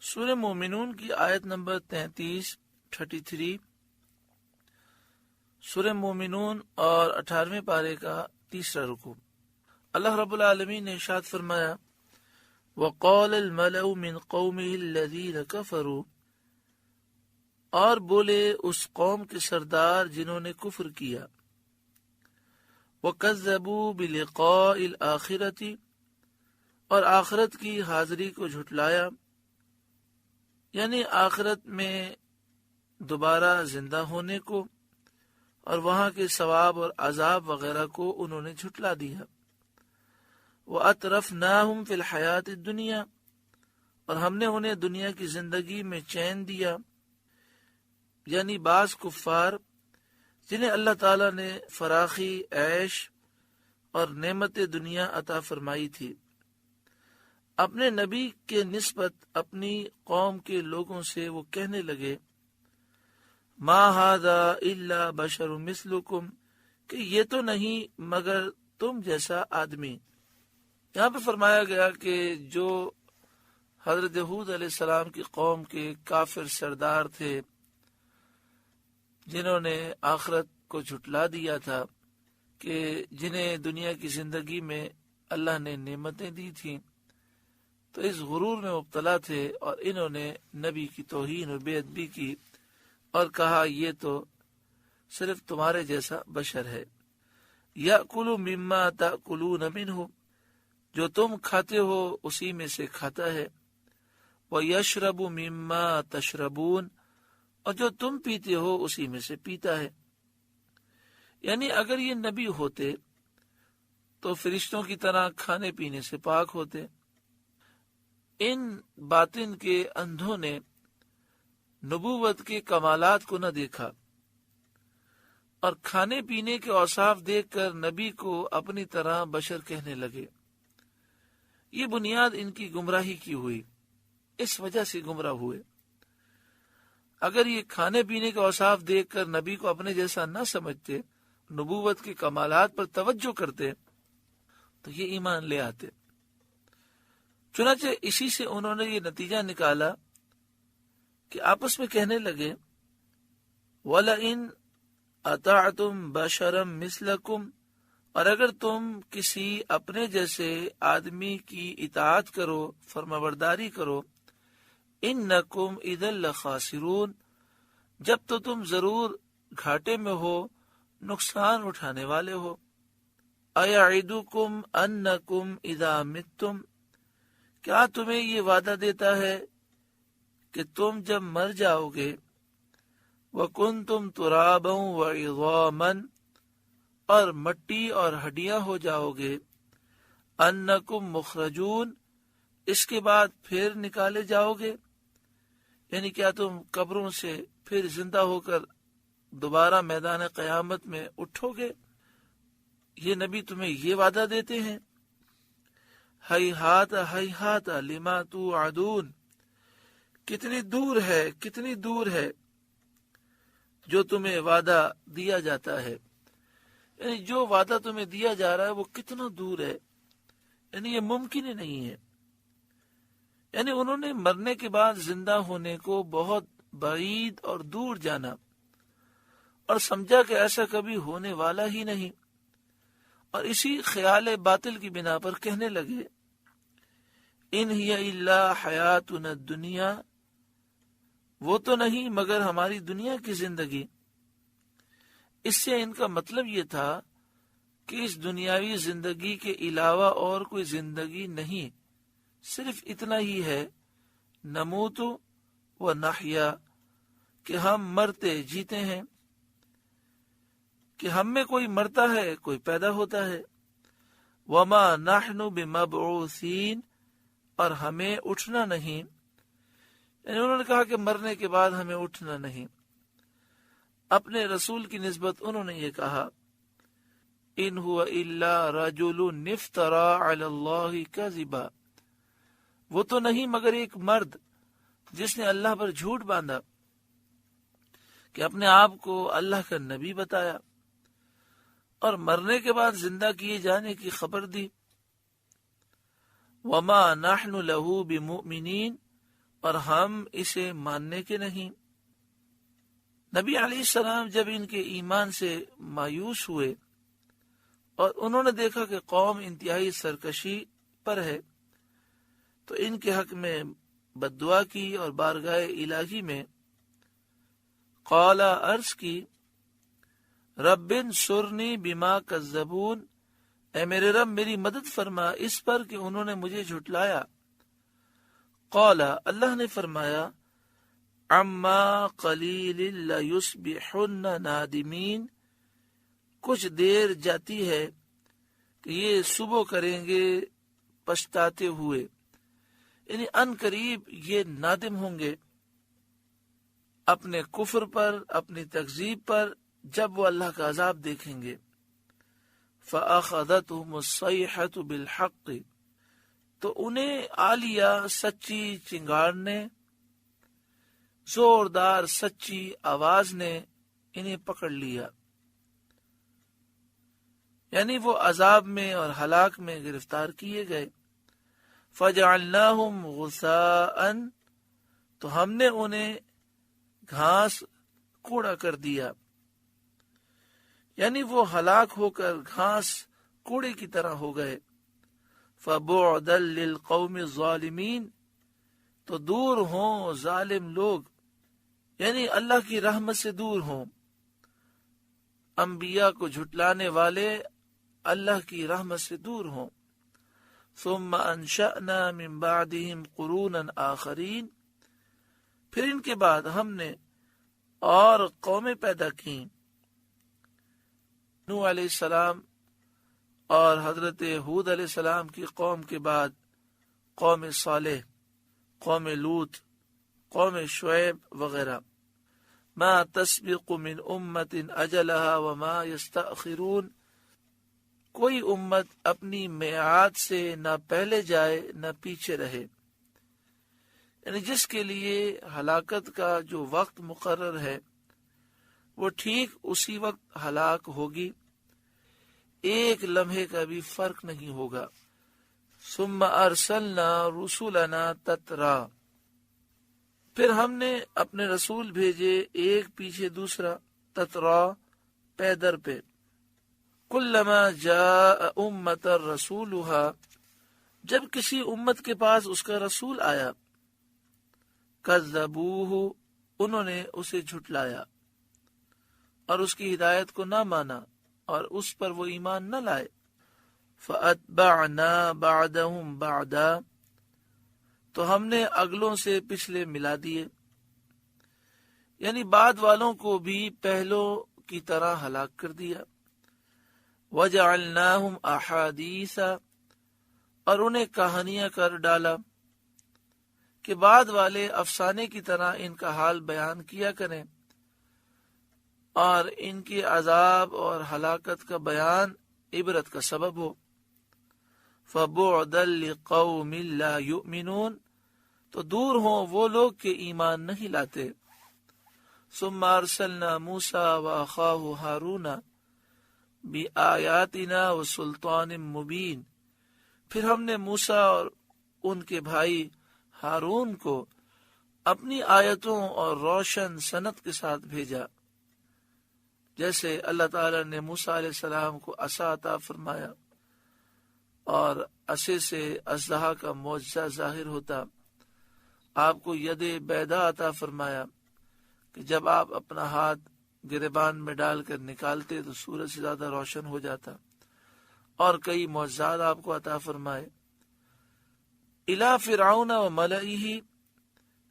سورہ مومنون کی آیت نمبر 33 سورہ مومنون اور 18ویں پارے کا تیسرا رکوع۔ اللہ رب العالمین نے ارشاد فرمایا وَقَالَ الْمَلَأُ مِنْ قَوْمِهِ الَّذِينَ كَفَرُوا، اور بولے اس قوم کے سردار جنہوں نے کفر کیا، وَكَذَّبُوا بِلِقَاءِ الْآخِرَةِ، اور آخرت کی حاضری کو جھٹلایا، یعنی آخرت میں دوبارہ زندہ ہونے کو اور وہاں کے ثواب اور عذاب وغیرہ کو انہوں نے جھٹلا دیا۔ وَأَتْرَفْنَاهُمْ فِي الْحَيَاةِ الدُّنْيَا، اور ہم نے انہیں دنیا کی زندگی میں چین دیا، یعنی بعض کفار جنہیں اللہ تعالیٰ نے فراخی، عیش اور نعمت دنیا عطا فرمائی تھی، اپنے نبی کے نسبت اپنی قوم کے لوگوں سے وہ کہنے لگے ما ھذا الا بشر مثلکم، کہ یہ تو نہیں مگر تم جیسا آدمی۔ یہاں پہ فرمایا گیا کہ جو حضرت ہود علیہ السلام کی قوم کے کافر سردار تھے جنہوں نے آخرت کو جھٹلا دیا تھا، کہ جنہیں دنیا کی زندگی میں اللہ نے نعمتیں دی تھیں، تو اس غرور میں مبتلا تھے اور انہوں نے نبی کی توہین اور بے ادبی کی اور کہا یہ تو صرف تمہارے جیسا بشر ہے۔ یأکل مما تأکلون منہ، جو تم کھاتے ہو اسی میں سے کھاتا ہے، ویشرب مما تشربون، اور جو تم پیتے ہو اسی میں سے پیتا ہے۔ یعنی اگر یہ نبی ہوتے تو فرشتوں کی طرح کھانے پینے سے پاک ہوتے۔ ان باطن کے اندھوں نے نبوت کے کمالات کو نہ دیکھا اور کھانے پینے کے اوصاف دیکھ کر نبی کو اپنی طرح بشر کہنے لگے۔ یہ بنیاد ان کی گمراہی کی ہوئی، اس وجہ سے گمراہ ہوئے۔ اگر یہ کھانے پینے کے اوصاف دیکھ کر نبی کو اپنے جیسا نہ سمجھتے، نبوت کے کمالات پر توجہ کرتے، تو یہ ایمان لے آتے۔ چنانچہ اسی سے انہوں نے یہ نتیجہ نکالا کہ آپس میں کہنے لگے وَلَئِنْ أَطَعْتُمْ بَشَرًا مِثْلَكُمْ، اور اگر تم کسی اپنے جیسے آدمی کی اطاعت کرو، فرمانبرداری کرو، إِنَّكُمْ إِذًا لَخَاسِرُونَ، جب تو تم ضرور گھاٹے میں ہو، نقصان اٹھانے والے ہو۔ أَيَعِدُكُمْ أَنَّكُمْ إِذَا مِتُّمْ، کیا تمہیں یہ وعدہ دیتا ہے کہ تم جب مر جاؤ گے، وَكُنْتُمْ تُرَابًا وَعِظَامًا، اور مٹی اور ہڈیاں ہو جاؤ گے، أَنَّكُمْ مُخْرَجُونَ، اس کے بعد پھر نکالے جاؤ گے، یعنی کیا تم قبروں سے پھر زندہ ہو کر دوبارہ میدان قیامت میں اٹھو گے؟ یہ نبی تمہیں یہ وعدہ دیتے ہیں۔ ہیہات ہیہات لما توعدون، کتنی دور ہے جو تمہیں وعدہ دیا جاتا ہے، یعنی جو وعدہ تمہیں دیا جا رہا ہے وہ کتنا دور ہے، یعنی یہ ممکن ہی نہیں ہے۔ یعنی انہوں نے مرنے کے بعد زندہ ہونے کو بہت بعید اور دور جانا اور سمجھا کہ ایسا کبھی ہونے والا ہی نہیں، اور اسی خیال باطل کی بنا پر کہنے لگے ان ہی الا حیاتنا الدنیا، وہ تو نہیں مگر ہماری دنیا کی زندگی۔ اس سے ان کا مطلب یہ تھا کہ اس دنیاوی زندگی کے علاوہ اور کوئی زندگی نہیں، صرف اتنا ہی ہے نموت و نحیا، کہ ہم مرتے جیتے ہیں، کہ ہم میں کوئی مرتا ہے کوئی پیدا ہوتا ہے، وما نحن بمبعوثین، اور ہمیں اٹھنا نہیں، یعنی انہوں نے کہا کہ مرنے کے بعد ہمیں اٹھنا نہیں۔ اپنے رسول کی نسبت انہوں نے یہ کہا ان هو الا رجل افترى علی اللہ کذبا، وہ تو نہیں مگر ایک مرد جس نے اللہ پر جھوٹ باندھا کہ اپنے آپ کو اللہ کا نبی بتایا۔ اور مرنے کے بعد زندہ کیے جانے کی خبر دی۔ وما نحن لہ بمؤمنین، اور ہم اسے ماننے کے نہیں۔ نبی علیہ السلام جب ان کے ایمان سے مایوس ہوئے اور انہوں نے دیکھا کہ قوم انتہائی سرکشی پر ہے، تو ان کے حق میں بد دعا کی اور بارگاہ الہی میں قالا عرض کی، رب انصرنی بما کذبون، اے میرے رب میری مدد فرما اس پر کہ انہوں نے مجھے جھٹلایا۔ قالا، اللہ نے فرمایا، عما قلیل لیصبحن نادمین، کچھ دیر جاتی ہے کہ یہ صبح کریں گے پچھتاتے ہوئے، یعنی ان قریب یہ نادم ہوں گے اپنے کفر پر، اپنی تکذیب پر، جب وہ اللہ کا عذاب دیکھیں گے۔ فَأَخَذَتْهُمُ الصَّيْحَةُ بِالْحَقِّ، تو انہیں آ لیا سچی چنگاڑ نے، زوردار سچی آواز نے انہیں پکڑ لیا، یعنی وہ عذاب میں اور ہلاک میں گرفتار کیے گئے۔ فَجَعَلْنَاهُمْ غُثَاءً، تو ہم نے انہیں گھاس کوڑا کر دیا، یعنی وہ ہلاک ہو کر گھاس کوڑے کی طرح ہو گئے۔ فَبُعْدًا لِلْقَوْمِ الظَّالِمِينَ، تو دور ہوں ظالم لوگ، یعنی اللہ کی رحمت سے دور ہوں، انبیاء کو جھٹلانے والے اللہ کی رحمت سے دور ہوں۔ ثم انشأنا من بعدهم قرونا آخرین، پھر ان کے بعد ہم نے اور قومیں پیدا کی۔ نوح علیہ السلام اور حضرت ہود علیہ السلام کی قوم کے بعد قوم صالح، قوم لوط، قوم شعیب وغیرہ۔ ما تسبق من امت اجلها وما یستأخرون، کوئی امت اپنی میعاد سے نہ پہلے جائے نہ پیچھے رہے، یعنی جس کے لیے ہلاکت کا جو وقت مقرر ہے وہ ٹھیک اسی وقت ہلاک ہوگی، ایک لمحے کا بھی فرق نہیں ہوگا۔ ثم ارسلنا رسولنا تترا، پھر ہم نے اپنے رسول بھیجے ایک پیچھے دوسرا، تترا پے در پہ۔ کلما جاء امت رسولها، جب کسی امت کے پاس اس کا رسول آیا، کذبوہ، انہوں نے اسے جھٹلایا اور اس کی ہدایت کو نہ مانا اور اس پر وہ ایمان نہ لائے۔ فَأَتْبَعْنَا بَعْدَهُمْ بَعْدًا، تو ہم نے اگلوں سے پچھلے ملا دیے، یعنی بعد والوں کو بھی پہلوں کی طرح ہلاک کر دیا۔ وَجَعَلْنَاهُمْ أَحَادِيثَ، اور انہیں کہانیاں کر ڈالا کہ بعد والے افسانے کی طرح ان کا حال بیان کیا کریں اور ان کے عذاب اور ہلاکت کا بیان عبرت کا سبب ہو۔ فَبُعْدًا لِقَوْمٍ لَا يُؤْمِنُونَ، تو دور ہوں وہ لوگ کہ ایمان نہیں لاتے۔ ثُمَّ أَرْسَلْنَا مُوسَىٰ وَأَخَاهُ هَارُونَ بِآيَاتِنَا وَسُلْطَانٍ مُبِينٍ، پھر ہم نے موسیٰ اور ان کے بھائی ہارون کو اپنی آیتوں اور روشن سند کے ساتھ بھیجا، جیسے اللہ تعالی نے موسیٰ علیہ السلام کو عصا عطا فرمایا اور عصے سے اژدہا کا معجزہ ظاہر ہوتا، آپ کو ید بیضا عطا فرمایا کہ جب آپ اپنا ہاتھ گریبان میں ڈال کر نکالتے تو سورج سے زیادہ روشن ہو جاتا، اور کئی معجزات آپ کو عطا فرمائے۔ الی فرعون و ملئہ،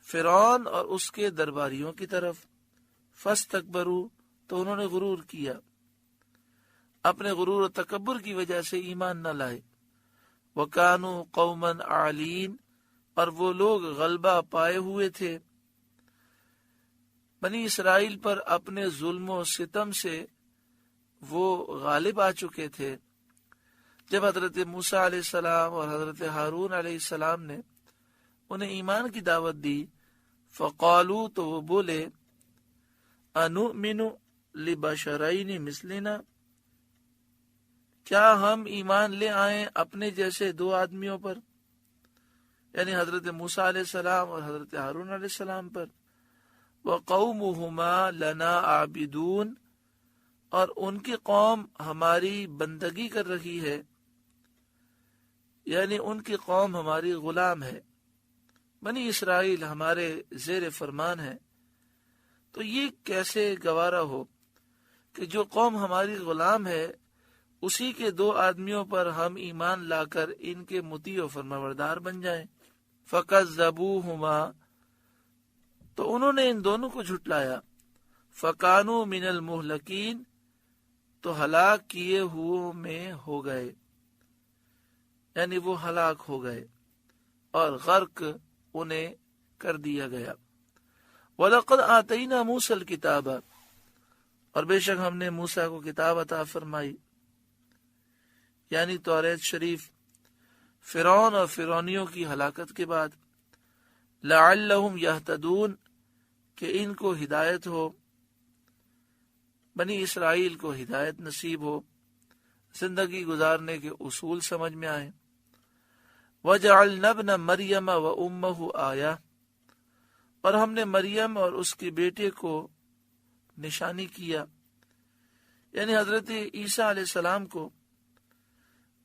فرعون اور اس کے درباریوں کی طرف، فاستکبروا، تو انہوں نے غرور کیا، اپنے غرور و تکبر کی وجہ سے ایمان نہ لائے۔ وَكَانُوا قَوْمًا عَالِينَ، اور وہ لوگ غلبہ پائے ہوئے تھے بنی اسرائیل پر، اپنے ظلم و ستم سے وہ غالب آ چکے تھے۔ جب حضرت موسیٰ علیہ السلام اور حضرت ہارون علیہ السلام نے انہیں ایمان کی دعوت دی، فقالوا، تو وہ بولے، انؤمن لبشرین مثلنا، کیا ہم ایمان لے آئیں اپنے جیسے دو آدمیوں پر، یعنی حضرت موسیٰ علیہ السلام اور حضرت ہارون علیہ السلام پر، وَقَوْمُهُمَا لَنَا عَابِدُونَ، اور ان کی قوم ہماری بندگی کر رہی ہے، یعنی ان کی قوم ہماری غلام ہے، بنی اسرائیل ہمارے زیر فرمان ہے۔ تو یہ کیسے گوارا ہو کہ جو قوم ہماری غلام ہے اسی کے دو آدمیوں پر ہم ایمان لا کر ان کے مطیع و فرمانبردار بن جائیں۔ فَكَذَّبُوهُمَا، تو انہوں نے ان دونوں کو جھٹلایا، فَكَانُوا مِنَ الْمُهْلَكِينَ، تو ہلاک کیے ہوئے میں ہو گئے، یعنی وہ ہلاک ہو گئے اور غرق انہیں کر دیا گیا۔ وَلَقَدْ آتَيْنَا مُوسَى الْكِتَابَ، اور بے شک ہم نے موسیٰ کو کتاب عطا فرمائی، یعنی توریت شریف، فرعون اور فرعونیوں کی ہلاکت کے بعد، لَعَلَّهُمْ يَهْتَدُونَ، کہ ان کو ہدایت ہو، بنی اسرائیل کو ہدایت نصیب ہو، زندگی گزارنے کے اصول سمجھ میں آئیں۔ وَجَعَلْنَا ابْنَ مَرْيَمَ وَأُمَّهُ آیَةً، اور ہم نے مریم اور اس کے بیٹے کو نشانی کیا، یعنی حضرت عیسیٰ علیہ السلام کو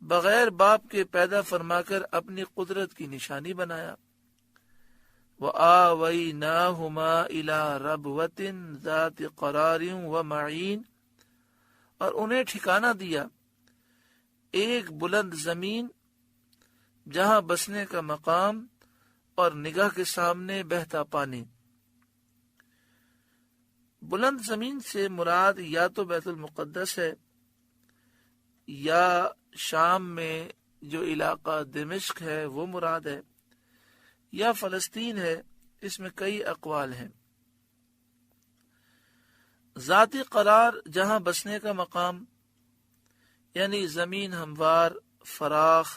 بغیر باپ کے پیدا فرما کر اپنی قدرت کی نشانی بنایا۔ وَآوَيْنَاهُمَا إِلَىٰ رَبْوَةٍ ذَاتِ قَرَارٍ وَمَعِينٍ، اور انہیں ٹھکانہ دیا ایک بلند زمین جہاں بسنے کا مقام اور نگاہ کے سامنے بہتا پانی۔ بلند زمین سے مراد یا تو بیت المقدس ہے، یا شام میں جو علاقہ دمشق ہے وہ مراد ہے، یا فلسطین ہے، اس میں کئی اقوال ہیں۔ ذاتی قرار جہاں بسنے کا مقام، یعنی زمین ہموار، فراخ،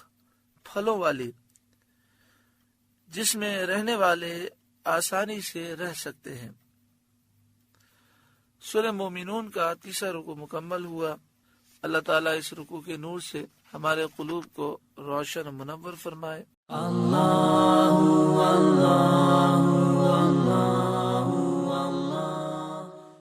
پھلوں والی، جس میں رہنے والے آسانی سے رہ سکتے ہیں۔ سورہ مومنون کا 3 رکوع مکمل ہوا۔ اللہ تعالیٰ اس رکوع کے نور سے ہمارے قلوب کو روشن و منور فرمائے۔ اللہ اللہ اللہ